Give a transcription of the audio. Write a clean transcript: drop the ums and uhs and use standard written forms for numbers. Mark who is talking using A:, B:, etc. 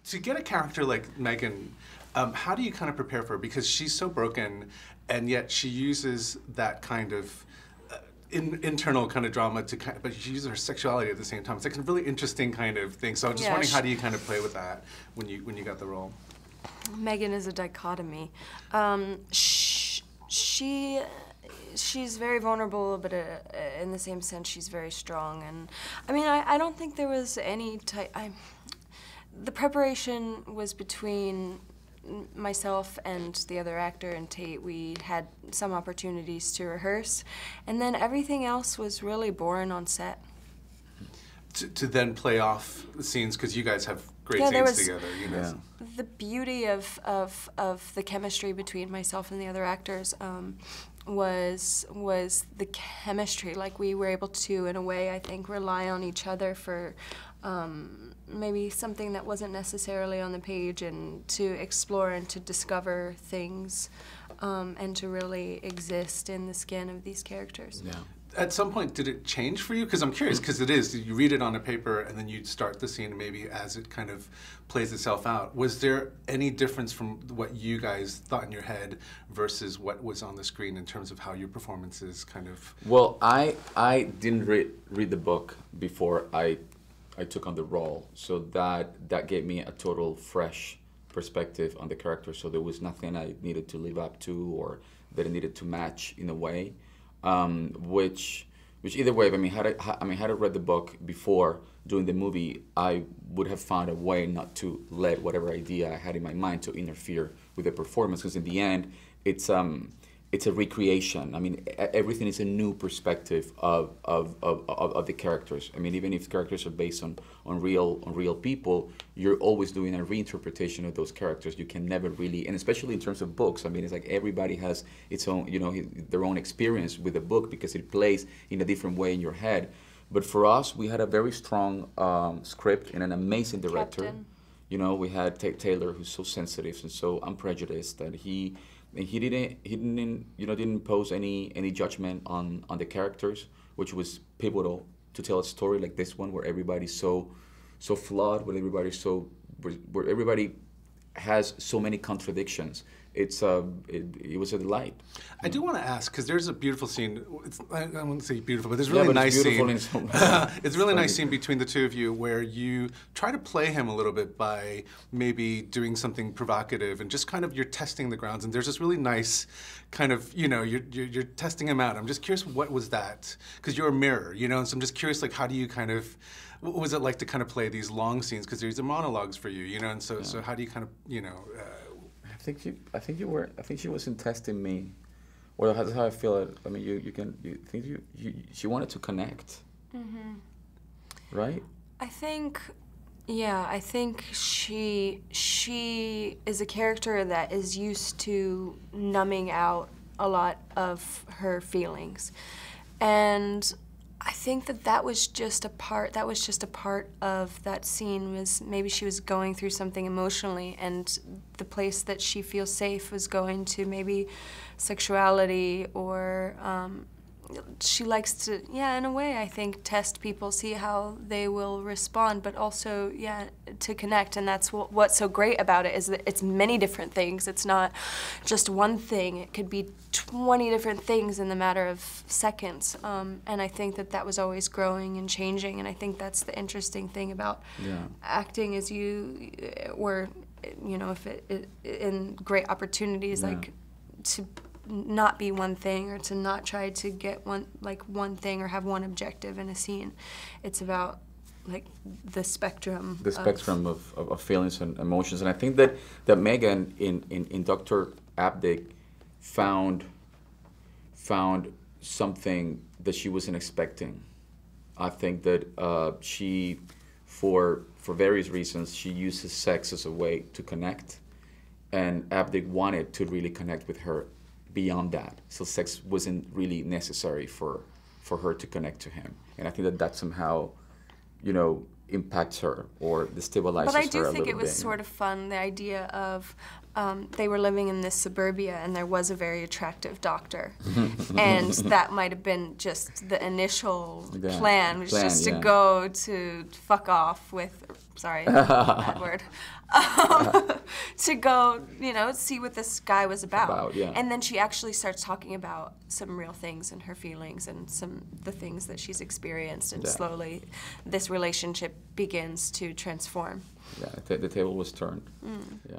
A: to get a character like Megan, how do you kind of prepare for her? Because she's so broken, and yet she uses that kind of internal kind of drama to kind of, but she uses her sexuality at the same time. It's like a really interesting kind of thing. So I'm just wondering, how do you kind of play with that when you got the role?
B: Megan is a dichotomy. She's very vulnerable, but in the same sense, she's very strong. And I mean, I don't think there was any the preparation was between myself and the other actor and Tate. We had some opportunities to rehearse, and then everything else was really born on set.
A: To then play off the scenes, because you guys have great scenes together. You know.
B: Yeah. The beauty of the chemistry between myself and the other actors was the chemistry. Like, we were able to, in a way, I think, rely on each other for maybe something that wasn't necessarily on the page, and to explore and to discover things and to really exist in the skin of these characters.
A: Yeah. At some point, did it change for you? Because I'm curious, because it is, you read it on a paper and then you start the scene maybe as it kind of plays itself out. Was there any difference from what you guys thought in your head versus what was on the screen in terms of how your performances kind of...
C: Well, I didn't read the book before I took on the role, so that gave me a total fresh perspective on the character, so there was nothing I needed to live up to or that I needed to match in a way. Which either way, I mean, had I read the book before doing the movie, I would have found a way not to let whatever idea I had in my mind to interfere with the performance, because in the end, it's a recreation. I mean, everything is a new perspective of the characters. I mean, even if characters are based on real people, you're always doing a reinterpretation of those characters. You can never really, and especially in terms of books, I mean, it's like everybody has its own, you know, their own experience with the book because it plays in a different way in your head. But for us, we had a very strong script and an amazing director.
B: Captain.
C: You know, we had Taylor, who's so sensitive and so unprejudiced that he didn't pose any judgment on the characters, which was pivotal to tell a story like this one, where everybody's so flawed, where everybody has so many contradictions. It was a delight.
A: I do want to ask, because there's a beautiful scene. I wouldn't say beautiful, but there's a really nice scene. It's a really nice scene between the two of you where you try to play him a little bit by maybe doing something provocative and just kind of you're testing the grounds. And there's this really nice kind of, you know, you're testing him out. I'm just curious, what was that? Because you're a mirror, you know. And so I'm just curious, like, how do you kind of, what was it like to kind of play these long scenes? Because these are monologues for you, you know. And so how do you kind of, you know.
C: I think she wasn't testing me, or that's how I feel it. I mean, she wanted to connect, right?
B: I think she is a character that is used to numbing out a lot of her feelings, and I think that was just a part of that scene. Was maybe she was going through something emotionally, and the place that she feels safe was going to maybe sexuality, or she likes to, in a way, I think, test people, see how they will respond, but also, to connect. And that's what's so great about it, is that it's many different things. It's not just one thing. It could be 20 different things in the matter of seconds. And I think that was always growing and changing. And I think that's the interesting thing about acting, is you were, you know, in great opportunities, like to not be one thing, or to not try to get one thing or have one objective in a scene. It's about like the spectrum. The
C: spectrum of feelings and emotions. And I think that Megan in Dr. Abdick found something that she wasn't expecting. I think that she, for various reasons, she uses sex as a way to connect, and Abdick wanted to really connect with her beyond that. So sex wasn't really necessary for her to connect to him. And I think that somehow, you know, impacts her or destabilizes her a little bit.
B: But I do think it was sort of fun, the idea of they were living in this suburbia and there was a very attractive doctor. And that might have been just the initial plan, was just to go to fuck off with sorry, bad word, to go, you know, see what this guy was about.
C: Yeah.
B: And then she actually starts talking about some real things and her feelings and the things that she's experienced, and slowly this relationship begins to transform.
C: Yeah, the table was turned. Yeah.